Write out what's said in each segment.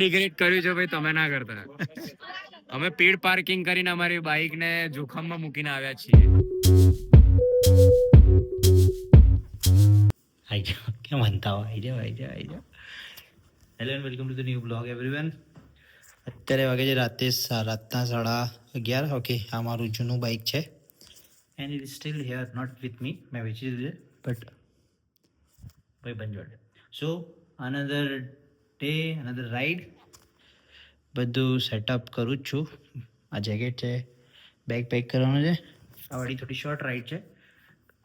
Regret કર્યું છે ભાઈ, તમે ના કરતા. અમે પેડ પાર્કિંગ કરીને અમારી બાઇક ને જોખમમાં મૂકીને આવ્યા છીએ. આઈ જાઓ, કેમ બનતા હો? આઈ જાઓ. Hello and welcome to the new blog everyone. અત્યારે વાગે છે રાતના 11:30. ઓકે, આ મારું જૂનું બાઇક છે and it is still here, not with me. મેં વેચી દીધું છે બટ ભાઈ બંજોડે. So another day, another ride. બધું સેટઅપ કરું જ છું. આ જેકેટ છે, બેગ પેક કરવાનું છે. આ વાળી થોડી શોર્ટ રાઈડ છે.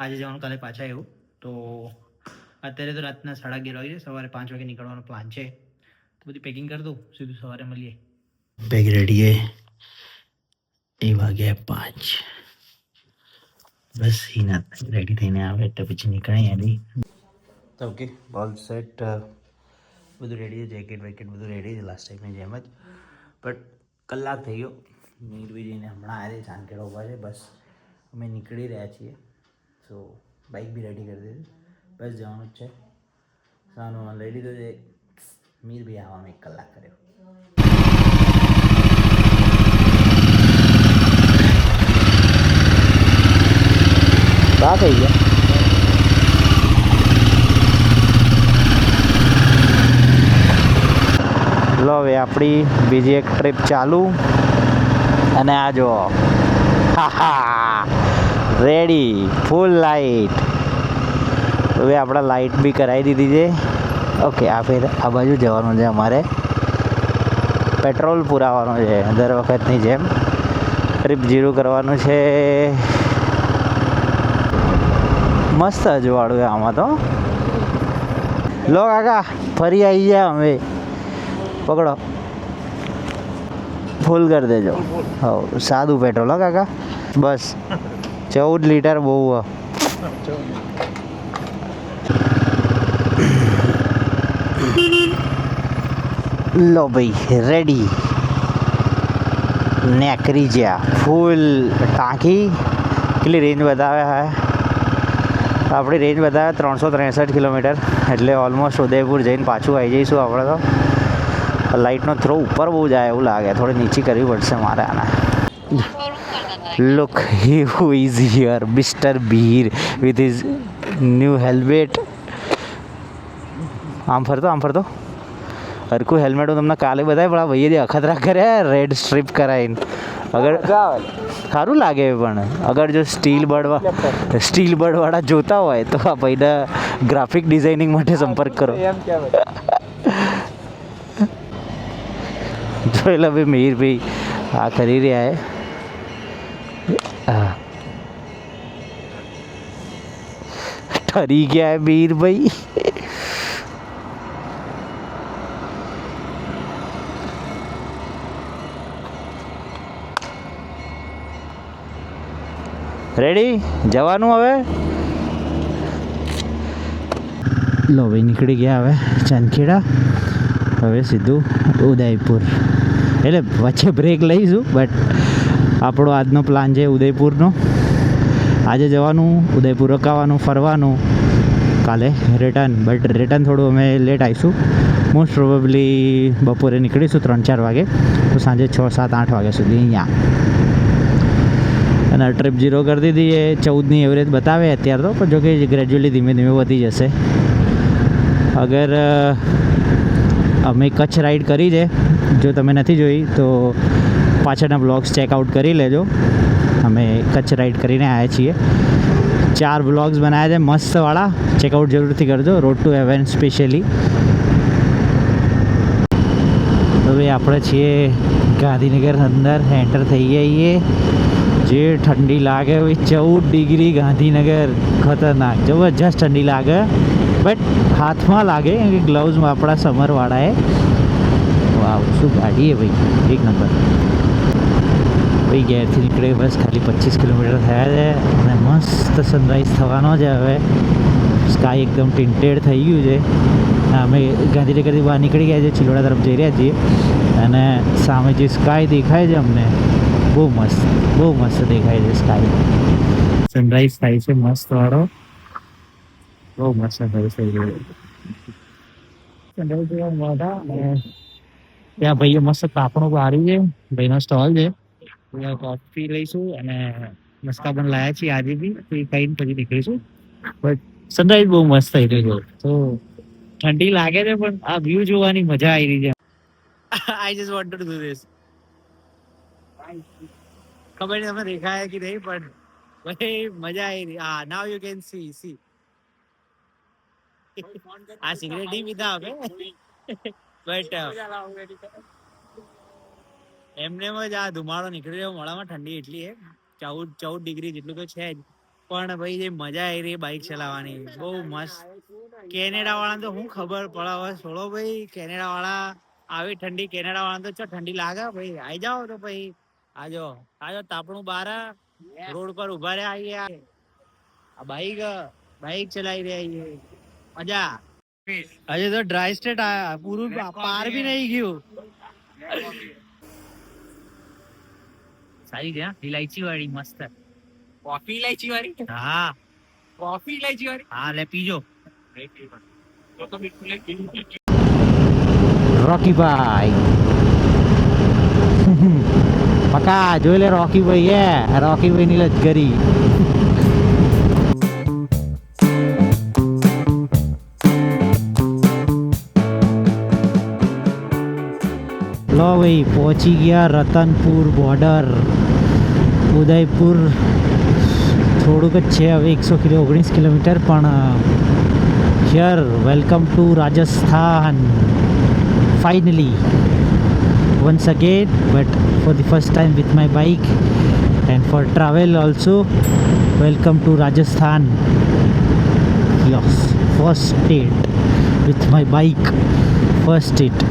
આજે જવાનું, કાલે પાછા એવું. તો અત્યારે તો રાતના 11:30 વાગે છે. સવારે 5 વાગે નીકળવાનો પ્લાન છે. તો બધી પેકિંગ કરી દઉં, સીધું સવારે મળીએ. બેગ રેડી હે. એ વાગ્યા 5. બસ હિના રેડી થઈને આવે એટલે પછી નીકળાય એની. તો ઓકે, ઓલ સેટ. બધું રેડી છે, જેકેટ વેકેટ બધું રેડી છે, લાસ્ટ ટાઈમની જેમ જ. બટ કલાક થઈ ગયો. મીરભાઈ જઈને હમણાં આવ્યા છે, ચાંદખેડા ઉભા છે. બસ અમે નીકળી રહ્યા છીએ. સો બાઇક બી રેડી કરી દીધી. બસ જવાનું જ છે. સાનો લઈ લીધો છે. મીરભાઈ આવવામાં 1 કલાક કર્યો. બા થઈ ગયા. લો હવે આપણી બીજી એક ટ્રીપ ચાલુ. અને આ જો રેડી, ફૂલ લાઇટ. હવે આપણે લાઇટ બી કરાવી દીધી છે. ઓકે, આ ફેર આ બાજુ જવાનું છે અમારે. પેટ્રોલ પુરાવાનું છે દર વખતની જેમ. ટ્રીપ 0 કરવાનું છે. મસ્ત અજવાળું આમાં તો. લો કાકા, ફરી આવી જાય અમે. પકડો, ફૂલ કરી દેજો. હા, સાદું પેટ્રોલ હો કાકા. બસ 14 લીટર બહુ. લો ભાઈ, રેડી. નેકરી જ્યાં ફૂલ ટાંકી. કેટલી રેન્જ બતાવે? આપણી રેન્જ બતાવે 363 કિલોમીટર. એટલે ઓલમોસ્ટ ઉદયપુર જઈને પાછું આવી જઈશું આપણે તો. લાઇટનો થ્રો ઉપર બહુ જાય એવું લાગે. થોડી નીચી કરવી પડશે મારે આને. Look, who is here, mister Bir with his new helmet. આમ ફરતો હરકું હેલ્મેટ હું તમને કાલે બતાવી. પણ આ ભાઈએ જે અખતરા કર્યા રેડ સ્ટ્રીપ કરાવીને, અગર સારું લાગે. પણ અગર જો સ્ટીલ બર્ડવાળા જોતા હોય તો આ ભાઈને ગ્રાફિક ડિઝાઇનિંગ માટે સંપર્ક કરો. જોઈ લો ભાઈ, મિહિરભાઈ આ કરી રહ્યા હા, ઠરી ગયા મિહિરભાઈ. રેડી જવાનું હવે. લો ભાઈ, નીકળી ગયા હવે ચાંદખેડા. હવે સીધું ઉદયપુર. એટલે વચ્ચે બ્રેક લઈશું, બટ આપણો આજનો પ્લાન છે ઉદયપુરનો. આજે જવાનું, ઉદયપુર રોકાવાનું, ફરવાનું, કાલે રિટર્ન. બટ રિટર્ન થોડું અમે લેટ આવીશું. મોસ્ટ પ્રોબેબલી બપોરે નીકળીશું 3-4 વાગે. તો સાંજે 6-7-8 વાગ્યા સુધી અહીંયા. અને ટ્રીપ 0 કરી દીધી એ 14ની એવરેજ બતાવે અત્યારે તો. પણ જો કે ગ્રેજ્યુઅલી ધીમે ધીમે વધી જશે. અગર અમે કચ્છ રાઈડ કરી છે, જો તમે નથી જોઈ તો પાછળના બ્લોગ્સ ચેકઆઉટ કરી લેજો. અમે કચ્છ રાઈડ કરીને આવ્યા છીએ. 4 બ્લોગ્સ બનાવ્યા છે મસ્તવાળા. ચેકઆઉટ જરૂરથી કરજો. Road to heaven specially. હવે આપણે છીએ ગાંધીનગર અંદર એન્ટર થઈ જઈએ. જે ઠંડી લાગે ભાઈ, 14 ડિગ્રી ગાંધીનગર. ખતરનાક, જબરજસ્ત ઠંડી લાગે. બટ હાથમાં લાગે કે ગ્લવ્સમાં આપણા સમરવાળા એ. વાવ, શું ગાડી છે ભાઈ, 1 નંબર. ભાઈ ઘેરથી નીકળે બસ ખાલી 25 કિલોમીટર થયા છે. અને મસ્ત સનરાઈઝ થવાનો છે હવે. સ્કાય એકદમ ટિન્ટેડ થઈ ગયું છે. અમે ગાંધીનગરથી બહાર નીકળી ગયા છે, ચિલોડા તરફ જઈ રહ્યા છીએ. અને સામે જે સ્કાય દેખાય છે અમને, બહુ મસ્ત દેખાય છે સ્કાય. સનરાઈઝ થાય છે મસ્ત વાળો. બહુ મસ્ત સનરાઈઝ થઈ ગયો. સનરાઈઝ જોવા મોઢા અને ત્યાં ભાઈએ મસ્ત તાપણું બારી છે, ભાઈનો સ્ટોલ છે. ત્યાં કોફી લઈશું અને મસ્કા પણ લાયા છીએ આજે બી, તો એ ખાઈને પછી નીકળીશું. બટ સનરાઈઝ બહુ મસ્ત થઈ રહ્યો છે, તો ઠંડી લાગે છે પણ આ વ્યૂ જોવાની મજા આવી રહી છે. I just want to do this. ખબર નહીં તમે દેખાય કે નહીં, પણ ભાઈ મજા આવી રહી. હા, નાઉ યુ કેન સી. આ સિગરેટ નહીં પીતા હવે, બટ એમને જ આ ધુમાડો નીકળી રહ્યો મોડામાં. ઠંડી એટલી છે, 14 ડિગ્રી જેટલું તો છે જ. પણ ભાઈ જે મજા આવી રહી બાઇક ચલાવવાની બહુ મસ્ત. કેનેડા વાળા તો શું ખબર પડે હવે, છોડો ભાઈ. કેનેડા વાળા આવી ઠંડી, કેનેડા વાળા તો ઠંડી લાગે ભાઈ. આઈ જાઓ તો ભાઈ, આજો તાપણું બાર રોડ પર ઉભા રહ્યા. આ બાઈક ચલાવી રહ્યા મજા. હજુ તો ડ્રાય સ્ટેટ આયા, પૂરું પાર બી નહીં ગયું. સારી છે ઇલાયચી વાળી, મસ્ત. કોફી ઇલાયચી વાળી? હા કોફી ઇલાયચી વાળી? હા, લે પીજો. તો બિલકુલ રોકી ભાઈ પકા જોઈ લે, રોકી ભાઈ રોકી ભાઈ ની લશ્કરી. લો ભાઈ પહોંચી ગયા રતનપુર બોર્ડર. ઉદયપુર થોડુંક જ છે હવે, 19 કિલોમીટર. પણ here welcome to Rajasthan finally once again, but for the first time with my bike and for travel also. Welcome to Rajasthan. Yes, first state with my bike, first state.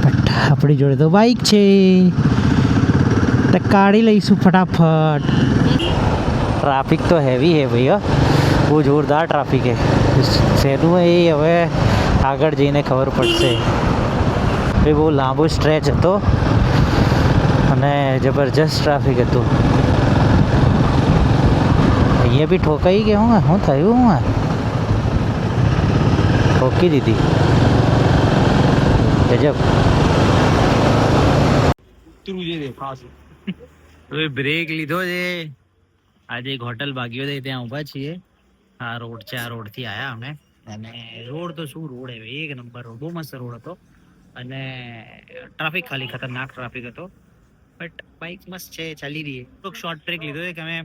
but આપણી જોડે તો bike છે તો કાઢી લઈશું ફટાફટ. Traffic તો heavy હે ભૈયા, બહુ જોરદાર ટ્રાફિક હે. શેનું એ હવે આગળ જઈને ખબર પડશે. એ બહુ લાંબો સ્ટ્રેચ હતો અને જબરજસ્ત ટ્રાફિક હતું. અહીંયા બી ઠોકાઈ ગયા. શું થયું? ઠોકી દીધી. ગજબ. બ્રેક લીધો છે. આજે એક હોટલ ભાગ્યોદય ત્યાં ઊભા છીએ. આ રોડ છે, આ રોડ થી આયા અમે. અને રોડ તો શું રોડ હે, એક નંબર રોડ, બહુ મસ્ત રોડ હતો. અને ટ્રાફિક ખાલી ખતરનાક ટ્રાફિક હતો. બટ બાઇક મસ્ત છે, ચાલી રહી. થોડુંક શોર્ટ બ્રેક લીધો છે કે અમે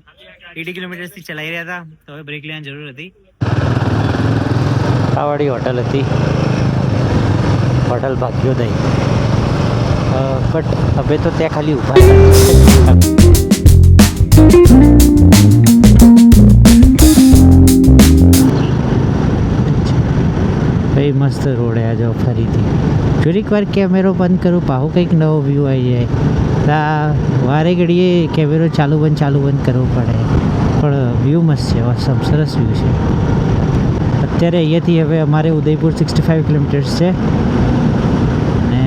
80 કિલોમીટર થી ચલાવી રહ્યા હતા, તો હવે બ્રેક લેવાની જરૂર હતી. આ વાળી હોટલ હતી, હોટલ ભાગ્યોદય. બટ હવે તો ત્યાં ખાલી ઊભા ભાઈ. મસ્ત રોડ આ જાઓ ફરીથી. થોડીક વાર કેમેરો બંધ કરું, પાહુ કંઈક નવો વ્યૂ આવી જાય. વારે ઘડીએ કેમેરો ચાલુ બંધ કરવો પડે. પણ વ્યૂ મસ્ત છે, ઓસમ, સરસ વ્યૂ છે. અત્યારે અહીંયાથી હવે અમારે ઉદયપુર 65 કિલોમીટર્સ છે અને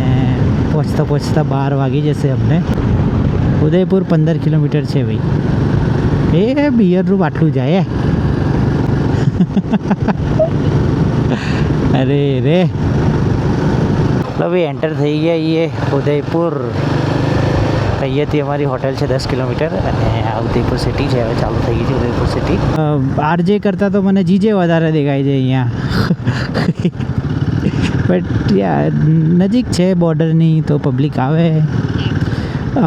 પહોંચતા 12 વાગી જશે અમને. ઉદયપુર 15 કિલોમીટર છે ભાઈ. એ બિયરનું બાટલું જાય. અરે રે, ભાઈ એન્ટર થઈ ગયા એ ઉદયપુર. અહીંયાથી અમારી હોટેલ છે 10 કિલોમીટર અને આ ઉદયપુર સિટી છે. હવે ચાલુ થઈ ગઈ છે ઉદયપુર સિટી. આરજે કરતાં તો મને જીજે વધારે દેખાય છે અહીંયા. બટ નજીક છે બોર્ડરની, તો પબ્લિક આવે.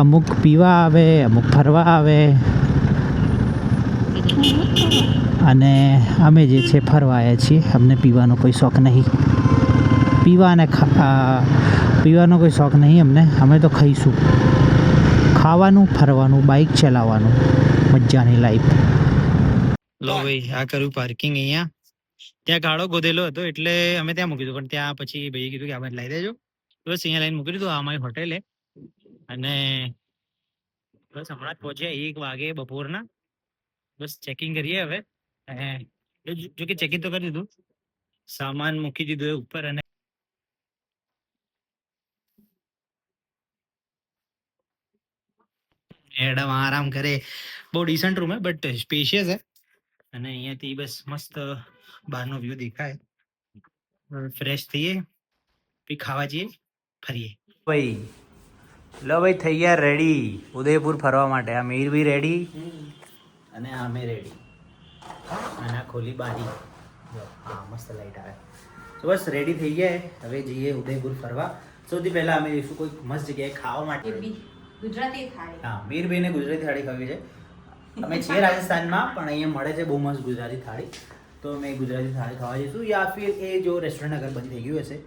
અમુક પીવા આવે, અમુક ફરવા આવે. અને અમે જે છે ફરવા આવ્યા છીએ. અમને પીવાનો કોઈ શોખ નહીં. પીવાનો કોઈ શોખ નહીં અમને. અમે તો ખાઈશું. ખાવાનું, ફરવાનું, બાઇક ચલાવવાનું, મજાની લાઈફ. લો ભાઈ, આ કર્યું પાર્કિંગ અહીંયા. ત્યાં ગાળો ગોધેલો હતો એટલે અમે ત્યાં મૂકી દીધું. પણ ત્યાં પછી ભાઈએ કીધું કે આપણે લઈ દેજો. બસ અહીંયા લાઈન મૂકી દીધું. આ અમારી હોટેલ છે અને બસ હમણાં જ પહોંચ્યા 1 વાગે બપોરના. બસ ચેકિંગ કરીએ હવે. જો કે ચેકિંગ તો કરી દીધું, સામાન મૂકી દીધું એ ઉપર. અને મેડમ આરામ કરે. બહુ ડિસન્ટ રૂમ હે, બટ સ્પેશિયસ હે. અને અહીંયાથી બસ મસ્ત બહારનો વ્યૂ દેખાય. ફ્રેશ થઈએ પછી ખાવા જઈએ ફરીએ ભાઈ. લો ભાઈ થઈ ગયા રેડી ઉદયપુર ફરવા માટે. આ મીર બી રેડી અને અમે રેડી. અને આ ખોલી બારી. હા મસ્ત લાઈટ આવે. તો બસ રેડી થઈ ગયા. હવે જઈએ ઉદયપુર ફરવા. સૌથી પહેલા અમે જઈશું કોઈ મસ્ત જગ્યાએ ખાવા માટે. ગુજરાતી થાળી. હા મીરભાઈને ગુજરાતી થાળી ખાવી છે. અમે છીએ રાજસ્થાનમાં પણ અહીંયા મળે છે બહુ મસ્ત ગુજરાતી થાળી. તો અમે ગુજરાતી થાળી ખાવા જઈશું યા ફિર એ જો રેસ્ટોરન્ટ અગર બંધ થઈ ગયું હશે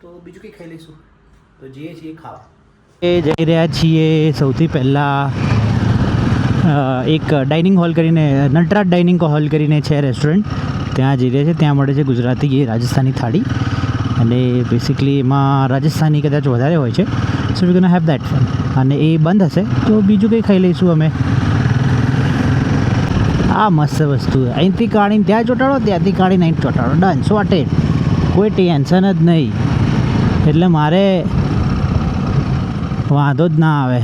તો બીજું કંઈ ખાઈ લઈશું. તો જઈએ છીએ ખાવા. એ જઈ રહ્યા છીએ સૌથી પહેલાં એક ડાઇનિંગ હોલ કરીને નટરાજ ડાઇનિંગ હોલ કરીને છે રેસ્ટોરન્ટ. ત્યાં જઈ રહ્યા છે. ત્યાં મળે છે ગુજરાતી રાજસ્થાની થાળી અને બેસિકલી એમાં રાજસ્થાની કદાચ વધારે હોય છે. સો વી ગોના હેવ દેટ ફન. અને એ બંધ હશે તો બીજું કંઈ ખાઈ લઈશું અમે. આ મસ્ત વસ્તુ અહીંથી કાઢીને ત્યાં ચોંટાડો ત્યાંથી કાઢીને અહીં ચોંટાડો ડન સોર્ટેડ. કોઈ ટેન્શન જ નહીં. એટલે મારે વાંધો જ ના આવે.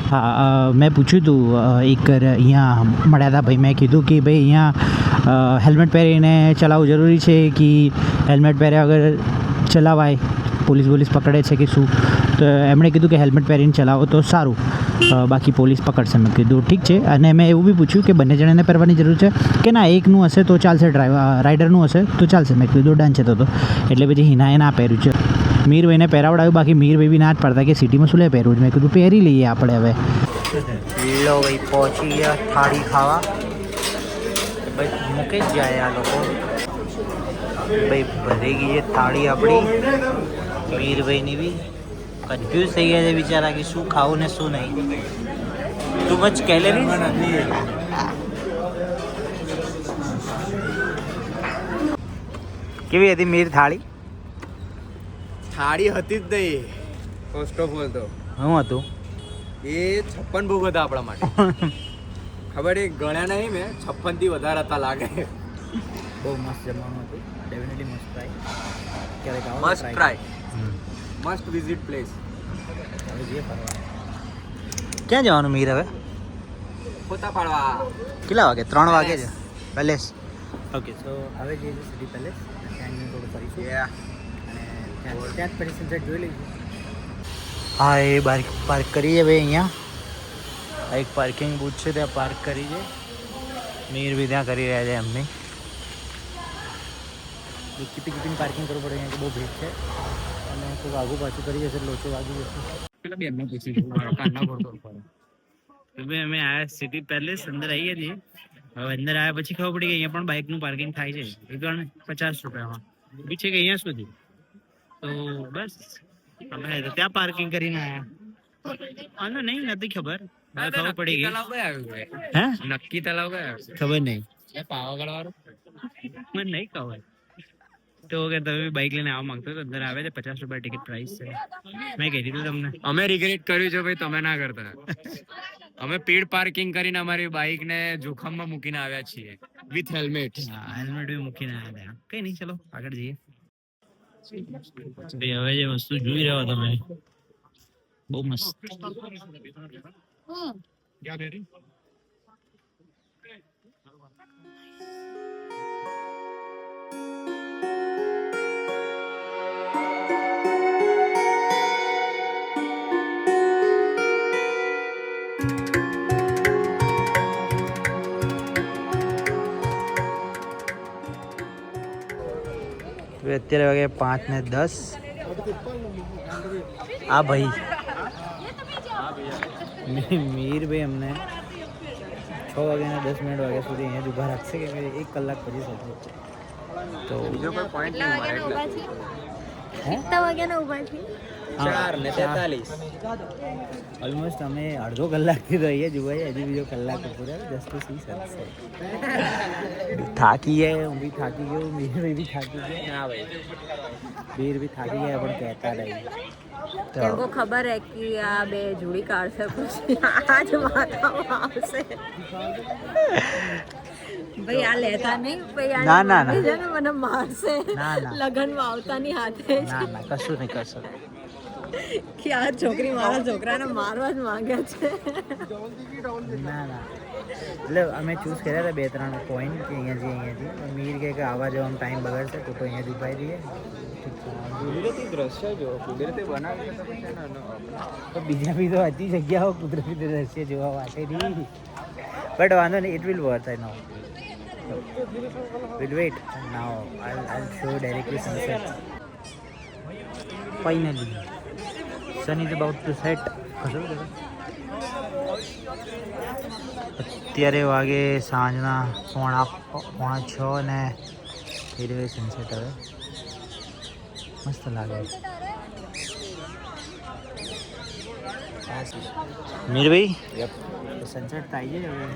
હા મેં પૂછ્યું હતું એક અહીંયા મળ્યા હતા ભાઈ. મેં કીધું કે ભાઈ અહીંયા હેલ્મેટ પહેરીને ચલાવવું જરૂરી છે કે હેલ્મેટ પહેર્યા વગર ચલાવાય પોલીસ પકડે છે કે શું. તો એમણે કીધું કે હેલ્મેટ પહેરીને ચલાવો તો સારું બાકી પોલીસ પકડશે. મેં કીધું ઠીક છે. અને મેં એવું બી પૂછ્યું કે બંને જણાને પહેરવાની જરૂર છે કે ના એકનું હશે તો ચાલશે રાઇડરનું હશે તો ચાલશે. મેં કીધું ડન છે તો એટલે પછી હિનાએ ના પહેર્યું છે. મીરભાઈને પહેરાવડાવ્યું બાકી મીરભાઈ બી ના જ પડતા કે સિટીમાં શું લે પહેરવું. મેં કીધું પહેરી લઈએ આપણે હવે. લો ભાઈ પહોંચી ગયા થાળી ખાવા. ભાઈ મૂકી જ જાય આ લોકો. ભાઈ ભરી ગઈ છે થાળી આપણી. મીરભાઈની બી કન્ફ્યુઝ થઈ ગયા છે બિચારા કે શું ખાવું ને શું નહીં. ટુ મચ કેલેરી નથી. કેવી હતી મીર થાળી? થાળી હતી જ નહીં ફર્સ્ટ ઓફ ઓલ તો. શું હતું એ 56 ભોગ હતા આપણા માટે. ખબર એ ગણ્યા નહીં મેં 56 થી વધારે હતા લાગે. બહુ મસ્ત જમવાનું હતું. Definitely must try. ક્યારેક આવો must try. Must visit place. હવે જઈએ ફરવા. ક્યાં જવાનું મીર હવે? ફોટા પાડવા. કેટલા વાગે? 3 વાગે છે. પેલેસ. ઓકે સો હવે જઈએ છીએ સિટી પેલેસ. ત્યાં થોડું ફરીશું અને ત્યાં જ પછી સનસેટ જોઈ લઈશું. હા એ પાર્ક કરીએ ભાઈ અહીંયા. એક પાર્કિંગ બૂથ છે ત્યાં પાર્ક કરી છે. મીર બી ત્યાં કરી રહ્યા છે એમની. કીપિંગ પાર્કિંગ કરવું પડે અહીંયા બહુ ભીડ છે અને કોઈ આગું પાછું કરી જશે લોચો વાગી જશે. પેલા બેન ને પૂછી જોઉં કાના ફોટો પડે. ભાઈ અમે આયા સિટી પેલેસ અંદર આવીએ છીએ. હવે અંદર આવ્યા પછી ખબર પડી કે અહીંયા પણ બાઇકનું પાર્કિંગ થાય છે. એ પણ 50 રૂપિયામાં. બી છે કે અહીંયા સુધી તો બસ અમે ત્યાં પાર્કિંગ કરીને આવ્યા. આનો નહીં નથી ખબર. ખબર પડી ગઈ. તલાવ કયા આવ્યું ભાઈ? હે નક્કી તલાવ કયા આવ્યું? ખબર નહીં. એ પાવાગઢ વાળું મને નહીં ખબર. તો કે તમે બાઇક લઈને આવવા માંગતો તો અંદર આવે છે 50 રૂપિયા ટિકિટ પ્રાઇસ છે. મેં કહી દીધું તમને. અમે રિગ્રેટ કર્યું છે ભાઈ તમે ના કરતા. અમે પેડ પાર્કિંગ કરીને અમારી બાઇક ને જોખમમાં મૂકીને આવ્યા છીએ વિથ હેલ્મેટ. હા હેલ્મેટ બી મૂકીને આવ્યા હતા. કઈ નહીં ચલો આગળ જઈએ. હવે જે વસ્તુ જોઈ રહ્યો તમે બહુ મસ્ત. અત્યારે વાગે 5:10. આ ભાઈ મીરભાઈ અમને 6 વાગ્યાના 10 મિનિટ વાગ્યા સુધી અહીંયા જ ઊભા રાખશે કે 1 કલાક પછી શકશે. તો બીજો કોઈ પોઈન્ટ નહીં મારે એટલે. કેટલા વાગ્યાના ઊભા છે? 4:43. ઓલમોસ્ટ અમે અડધો કલાકથી તો અહીંયા જ ઊભા છે. હજી બીજો કલાક ઉપર જસ્ટ ટુ સી સનસેટ. થાકી ગયા. હું બી થાકી ગયો. મીરભાઈ બી થાકી ગયા. ના ભાઈ વીર બી થાકી ગયા પણ કહેતા નહીં. તેમને ખબર હે કે આ બે જોડી કાઢશે પછી આજ માથામાં આવશે. ભાઈ આ લેતા નહીં ભાઈ આ ના, ના, ના. છે ને મને મારશે. ના, ના. લગનમાં આવતાની હાથે જ ના ના કશું નહીં કશું. કે આ છોકરી મારા છોકરાને મારવા જ માંગે છે. ના ના એટલે અમે ચૂઝ કર્યા હતા 2-3 પોઈન્ટ કે અહીંયાથી મીર કે આવવા જવામાં ટાઈમ બગડશે તો અહીંયાથી ઉપાય દઈએ. કુદરતી દ્રશ્ય જો કુદરતી બનાવી તો બીજા બી તો હતી જગ્યાઓ કુદરતી દ્રશ્ય જોવા માટેની. બટ વાંધો નહીં, it will worth I know. Will wait now I'll show directly sunset. Finally sun is about to set. અત્યારે વાગે સાંજના 5:45 ને એ રીતે સનસેટ હવે મસ્ત લાગે. મીરભાઈ સનસેટ થાય છે હવે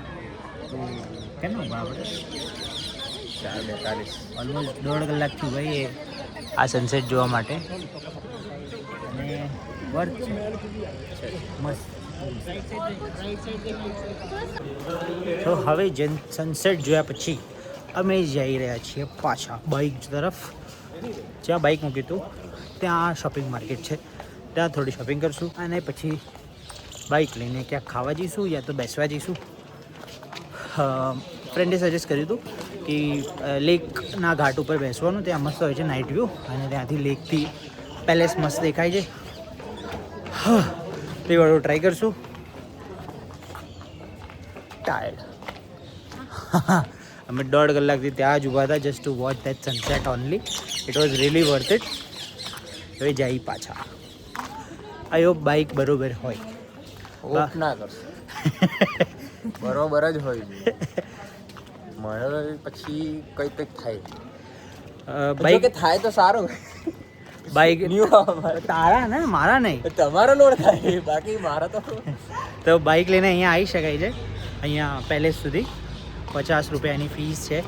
કેમનું આપણે 4:42 ઓલમોસ્ટ 1.5 કલાક થયું ભાઈ આ સનસેટ જોવા માટે અને વર્થ છે મસ્ત. તો હવે સનસેટ જોયા પછી અમે જઈ રહ્યા છીએ પાછા બાઇક તરફ. જ્યાં બાઇક મૂક્યું હતું ત્યાં શોપિંગ માર્કેટ છે, ત્યાં થોડી શોપિંગ કરશું અને પછી બાઇક લઈને ક્યાંક ખાવા જઈશું યા તો બેસવા જઈશું. ફ્રેન્ડે સજેસ્ટ કર્યું હતું કે લેકના ઘાટ ઉપર બેસવાનું, ત્યાં મસ્ત હોય છે નાઇટ વ્યૂ અને ત્યાંથી લેકથી પેલેસ મસ્ત દેખાય છે. તે વાળું ટ્રાય કરશું. ટાયર્ડ અમે 1.5 કલાકથી ત્યાં જ ઊભા હતા just two watch that sunset only. It was really worth it. હવે જઈ પાછા. આઈ હોપ બાઇક બરોબર હોય. હોપ ના કરશો, બરોબર જ હોય. મળે પછી કંઈક થાય. બાઇક કે થાય તો સારું. બાઇક તારા ને મારા નહીં, તમારો લોડ થાય, બાકી મારા તો બાઇક લઈને અહીંયા આવી શકાય છે. અહીંયા પેલેસ સુધી 50 રૂપિયાની ફીસ છે.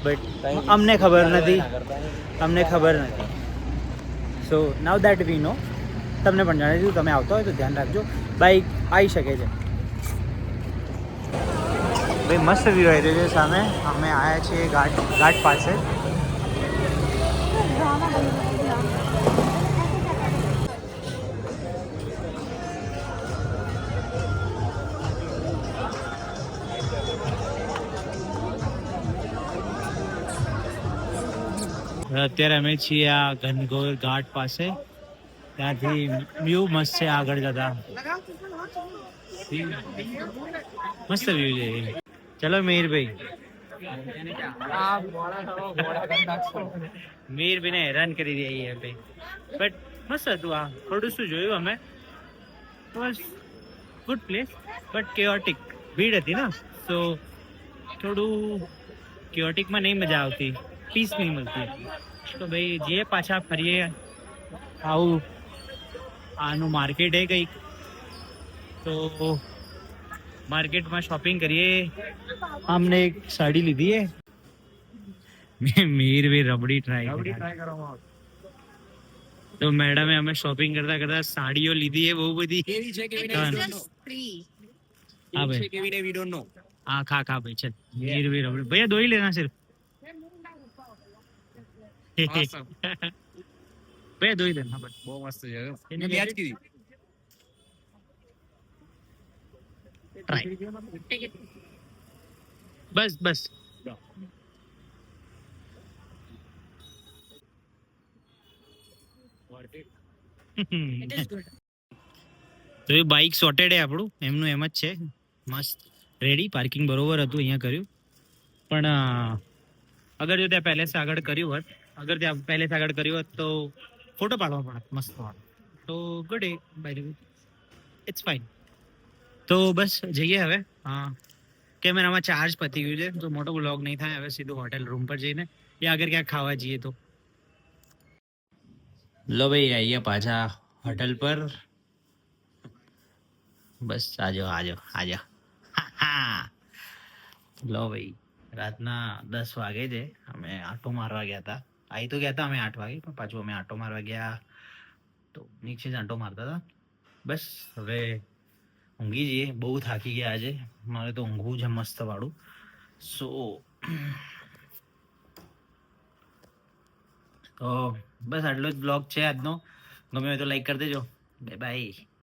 બટ અમને ખબર નથી. સો નાવ દેટ વી નો. તમને પણ જણાવી દીધું, તમે આવતા હોય તો ધ્યાન રાખજો, બાઇક આવી શકે છે. ભાઈ મસ્ત વ્યૂ આવી રહ્યો છે સામે. અમે આવ્યા છીએ ઘાટ પાસે. અત્યારે અમે છીએ આ ઘનઘોર ઘાટ પાસે. ત્યાંથી વ્યૂ મસ્ત છે આગળ જતા. મસ્ત વ્યૂ છે. ચલો મીરભાઈ. મીરભાઈને હેરાન કરી દઈએ ભાઈ. બટ મસ્ત હતું. આ થોડું શું જોયું અમે, બસ ગુડ પ્લેસ બટ કેઓટિક. ભીડ હતી ને તો થોડું કેઓટિકમાં નહીં મજા આવતી, પીસ નહીં મળતી. તો ભાઈ જે પાછા ફરીએ. આવું આનું માર્કેટ હે કંઈક, તો માર્કેટમાં શોપિંગ કરીએ. અમને એક સાડી લીધી હે. મીર ભાઈ રબડી ટ્રાય કરવા. તો મેડમે અમે શોપિંગ કરતા કરતા સાડીઓ લીધી હે બહુ બધી. હા ભાઈ હા ખા ભાઈ ચલ. મીર ભાઈ રબડી ભૈયા દોઈ લેના સિર્ફ. ભૈયા દોઈ લેના. બહુ મસ્ત છે. ટ્રાય. બસ તો એ બાઇક સોર્ટેડ હે આપણું, એમનું એમ જ છે. મસ્ત રેડી. પાર્કિંગ બરોબર હતું અહીંયા કર્યું. પણ અગર જો ત્યાં પેલેસ આગળ કર્યું હોત તો ફોટો પાડવા પડે મસ્ત. તો good day by the way, it's fine. તો બસ જઈએ હવે. કેમેરામાં ચાર્જ પતી ગયું છે તો મોટો વ્લોગ નહીં થાય. હવે સીધું હોટેલ રૂમ પર જઈને યા આગળ ક્યાંક ખાવા જઈએ તો. લો ભાઈ આવીએ પાછા હોટલ પર. બસ આજો. લો ભાઈ રાતના 10 વાગે છે. અમે આંટો મારવા ગયા હતા. આવી તો ગયા હતા અમે 8 વાગે, પણ પાછું અમે આંટો મારવા ગયા તો નીચે જ આંટો મારતા હતા. બસ હવે ઊંઘી જઈએ. બહુ થાકી ગયા આજે. મારે તો ઊંઘવું છે મસ્ત વાળું. સો તો બસ આટલો જ બ્લોગ છે આજનો. ગમે હોય તો લાઈક કરી દેજો. Bye bye.